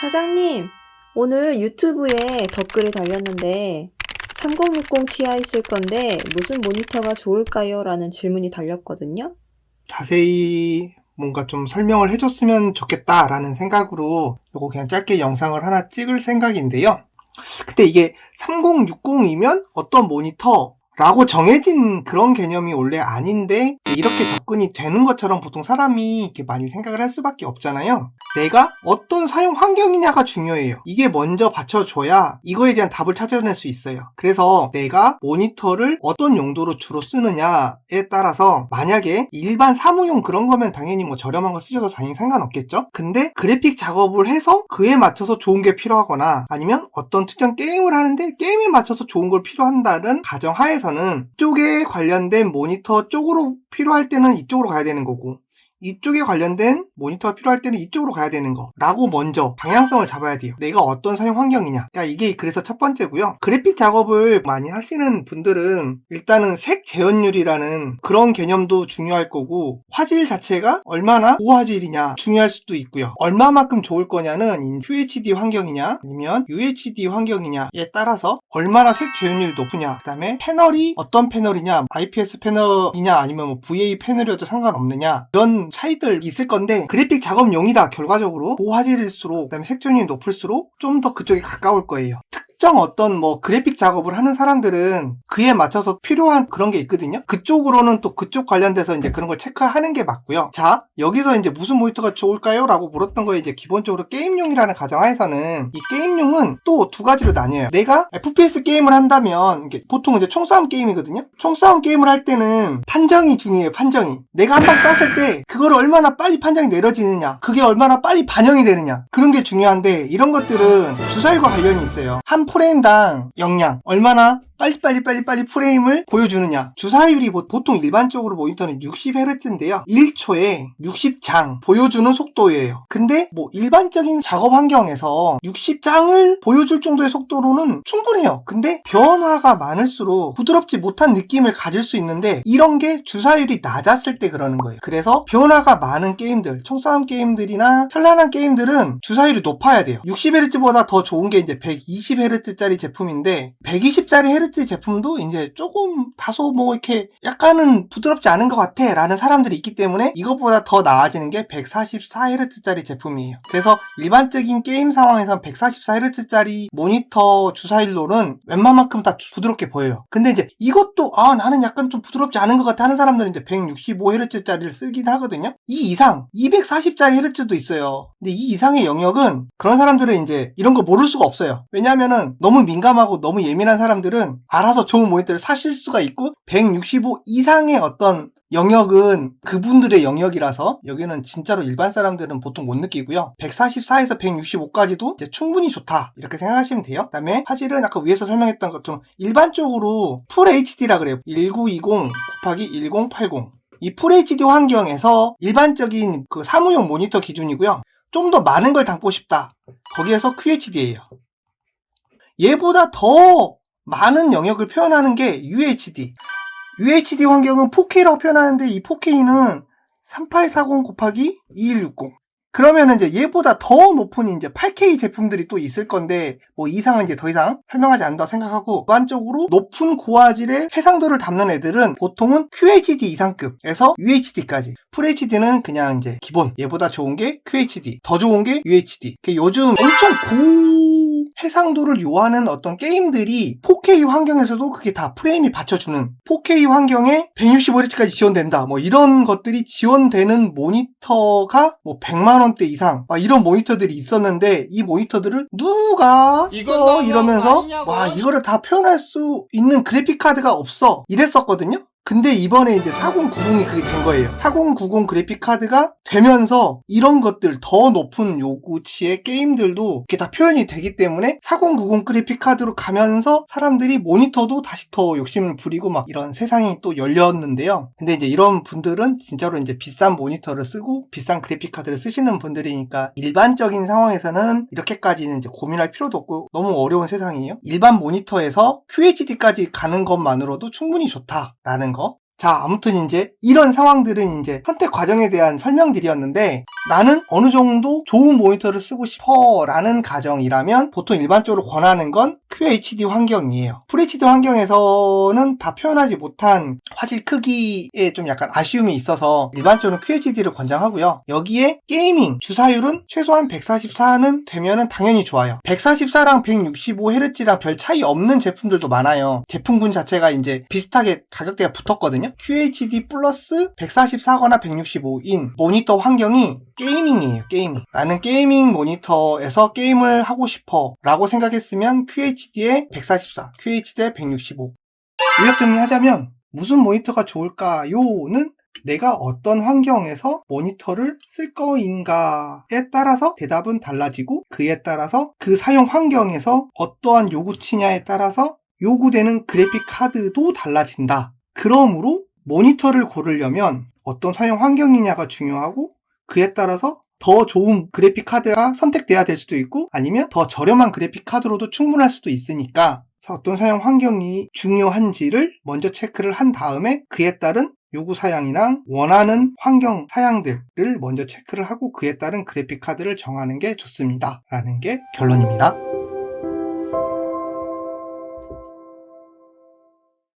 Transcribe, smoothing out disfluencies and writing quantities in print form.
사장님, 오늘 유튜브에 댓글이 달렸는데 3060 Ti 쓸 건데 무슨 모니터가 좋을까요? 라는 질문이 달렸거든요. 자세히 뭔가 좀 설명을 해줬으면 좋겠다라는 생각으로 요거 그냥 짧게 영상을 하나 찍을 생각인데요. 근데 이게 3060이면 어떤 모니터라고 정해진 그런 개념이 원래 아닌데 이렇게 접근이 되는 것처럼 보통 사람이 이렇게 많이 생각을 할 수밖에 없잖아요. 내가 어떤 사용 환경이냐가 중요해요. 이게 먼저 받쳐줘야 이거에 대한 답을 찾아낼 수 있어요. 그래서 내가 모니터를 어떤 용도로 주로 쓰느냐에 따라서 만약에 일반 사무용 그런 거면 당연히 뭐 저렴한 거 쓰셔도 당연히 상관없겠죠? 근데 그래픽 작업을 해서 그에 맞춰서 좋은 게 필요하거나 아니면 어떤 특정 게임을 하는데 게임에 맞춰서 좋은 걸 필요한다는 가정하에서는 이쪽에 관련된 모니터 쪽으로 필요할 때는 이쪽으로 가야 되는 거고 이쪽에 관련된 모니터가 필요할 때는 이쪽으로 가야 되는 거라고 먼저 방향성을 잡아야 돼요. 내가 어떤 사용 환경이냐. 그러니까 이게 그래서 첫 번째고요. 그래픽 작업을 많이 하시는 분들은 일단은 색 재현율이라는 그런 개념도 중요할 거고 화질 자체가 얼마나 고화질이냐 중요할 수도 있고요. 얼마만큼 좋을 거냐는 QHD 환경이냐 아니면 UHD 환경이냐에 따라서 얼마나 색 재현율이 높으냐 그 다음에 패널이 어떤 패널이냐 IPS 패널이냐 아니면 뭐 VA 패널이어도 상관없느냐 이런 차이들 있을 건데 그래픽 작업용이다 결과적으로 고화질일수록 그다음에 색존율이 높을수록 좀 더 그쪽에 가까울 거예요. 특정 어떤 뭐 그래픽 작업을 하는 사람들은 그에 맞춰서 필요한 그런 게 있거든요. 그쪽으로는 또 그쪽 관련돼서 이제 그런 걸 체크하는 게 맞고요. 자, 여기서 이제 무슨 모니터가 좋을까요? 라고 물었던 거에 이제 기본적으로 게임용이라는 가정하에서는 이 게임용은 또 두 가지로 나뉘어요. 내가 FPS 게임을 한다면 보통 이제 총싸움 게임이거든요. 총싸움 게임을 할 때는 판정이 중요해요. 판정이. 내가 한 방 쐈을 때 그거를 얼마나 빨리 판정이 내려지느냐 그게 얼마나 빨리 반영이 되느냐 그런 게 중요한데 이런 것들은 주사율과 관련이 있어요. 한 프레임당 영양 얼마나 빨리 프레임을 보여주느냐 주사율이 보통 일반적으로 모니터는 60Hz인데요 1초에 60장 보여주는 속도예요. 근데 뭐 일반적인 작업 환경에서 60장을 보여줄 정도의 속도로는 충분해요. 근데 변화가 많을수록 부드럽지 못한 느낌을 가질 수 있는데 이런 게 주사율이 낮았을 때 그러는 거예요. 그래서 변화가 많은 게임들 총싸움 게임들이나 현란한 게임들은 주사율이 높아야 돼요. 60Hz보다 더 좋은 게 이제 120Hz짜리 제품인데 120짜리 Hz 제품도 이제 조금 다소 뭐 이렇게 약간은 부드럽지 않은 것 같아 라는 사람들이 있기 때문에 이것보다 더 나아지는 게 144Hz짜리 제품이에요. 그래서 일반적인 게임 상황에서 144Hz짜리 모니터 주사율로는 웬만만큼 다 부드럽게 보여요. 근데 이제 이것도 나는 약간 좀 부드럽지 않은 것 같아 하는 사람들은 이제 165Hz짜리를 쓰긴 하거든요. 이 이상 240짜리 Hz도 있어요. 근데 이 이상의 영역은 그런 사람들은 이제 이런 거 모를 수가 없어요. 왜냐면은 너무 민감하고 너무 예민한 사람들은 알아서 좋은 모니터를 사실 수가 있고 165 이상의 어떤 영역은 그분들의 영역이라서 여기는 진짜로 일반 사람들은 보통 못 느끼고요. 144에서 165까지도 이제 충분히 좋다 이렇게 생각하시면 돼요. 그 다음에 화질은 아까 위에서 설명했던 것처럼 일반적으로 풀 HD라 그래요. 1920 곱하기 1080 이 풀 HD 환경에서 일반적인 그 사무용 모니터 기준이고요. 좀 더 많은 걸 담고 싶다. 거기에서 QHD예요. 얘보다 더 많은 영역을 표현하는 게 UHD. UHD 환경은 4K라고 표현하는데 이 4K는 3840 곱하기 2160. 그러면 이제 얘보다 더 높은 이제 8K 제품들이 또 있을 건데 뭐 이상은 이제 더 이상 설명하지 않는다고 생각하고 일반적으로 높은 고화질의 해상도를 담는 애들은 보통은 QHD 이상급에서 UHD까지. FHD는 그냥 이제 기본. 얘보다 좋은 게 QHD, 더 좋은 게 UHD. 요즘 엄청 해상도를 요하는 어떤 게임들이 4K 환경에서도 그게 다 프레임이 받쳐주는 4K 환경에 165Hz까지 지원된다 뭐 이런 것들이 지원되는 모니터가 뭐 100만원대 이상 이런 모니터들이 있었는데 이 모니터들을 누가 써 이러면서 와 이거를 다 표현할 수 있는 그래픽 카드가 없어 이랬었거든요. 근데 이번에 이제 4090이 그게 된 거예요. 4090 그래픽 카드가 되면서 이런 것들 더 높은 요구치의 게임들도 이렇게 다 표현이 되기 때문에 4090 그래픽 카드로 가면서 사람들이 모니터도 다시 더 욕심을 부리고 막 이런 세상이 또 열렸는데요. 근데 이제 이런 분들은 진짜로 이제 비싼 모니터를 쓰고 비싼 그래픽 카드를 쓰시는 분들이니까 일반적인 상황에서는 이렇게까지는 이제 고민할 필요도 없고 너무 어려운 세상이에요. 일반 모니터에서 QHD까지 가는 것만으로도 충분히 좋다라는 거. 자, 아무튼 이제 이런 상황들은 이제 선택 과정에 대한 설명들이었는데 나는 어느 정도 좋은 모니터를 쓰고 싶어 라는 가정이라면 보통 일반적으로 권하는 건 QHD 환경이에요. FHD 환경에서는 다 표현하지 못한 화질 크기에 좀 약간 아쉬움이 있어서 일반적으로 QHD를 권장하고요. 여기에 게이밍 주사율은 최소한 144는 되면은 당연히 좋아요. 144랑 165Hz랑 별 차이 없는 제품들도 많아요. 제품군 자체가 이제 비슷하게 가격대가 붙었거든요. QHD 플러스 144거나 165인 모니터 환경이 게이밍이에요. 게이밍. 나는 게이밍 모니터에서 게임을 하고 싶어 라고 생각했으면 QHD에 144, QHD에 165. 요약 정리하자면 무슨 모니터가 좋을까요?는 내가 어떤 환경에서 모니터를 쓸 거인가에 따라서 대답은 달라지고, 그에 따라서 그 사용 환경에서 어떠한 요구치냐에 따라서 요구되는 그래픽 카드도 달라진다. 그러므로 모니터를 고르려면 어떤 사용 환경이냐가 중요하고, 그에 따라서 더 좋은 그래픽 카드가 선택돼야 될 수도 있고, 아니면 더 저렴한 그래픽 카드로도 충분할 수도 있으니까 어떤 사용 환경이 중요한지를 먼저 체크를 한 다음에 그에 따른 요구 사양이나 원하는 환경 사양들을 먼저 체크를 하고 그에 따른 그래픽 카드를 정하는 게 좋습니다 라는 게 결론입니다.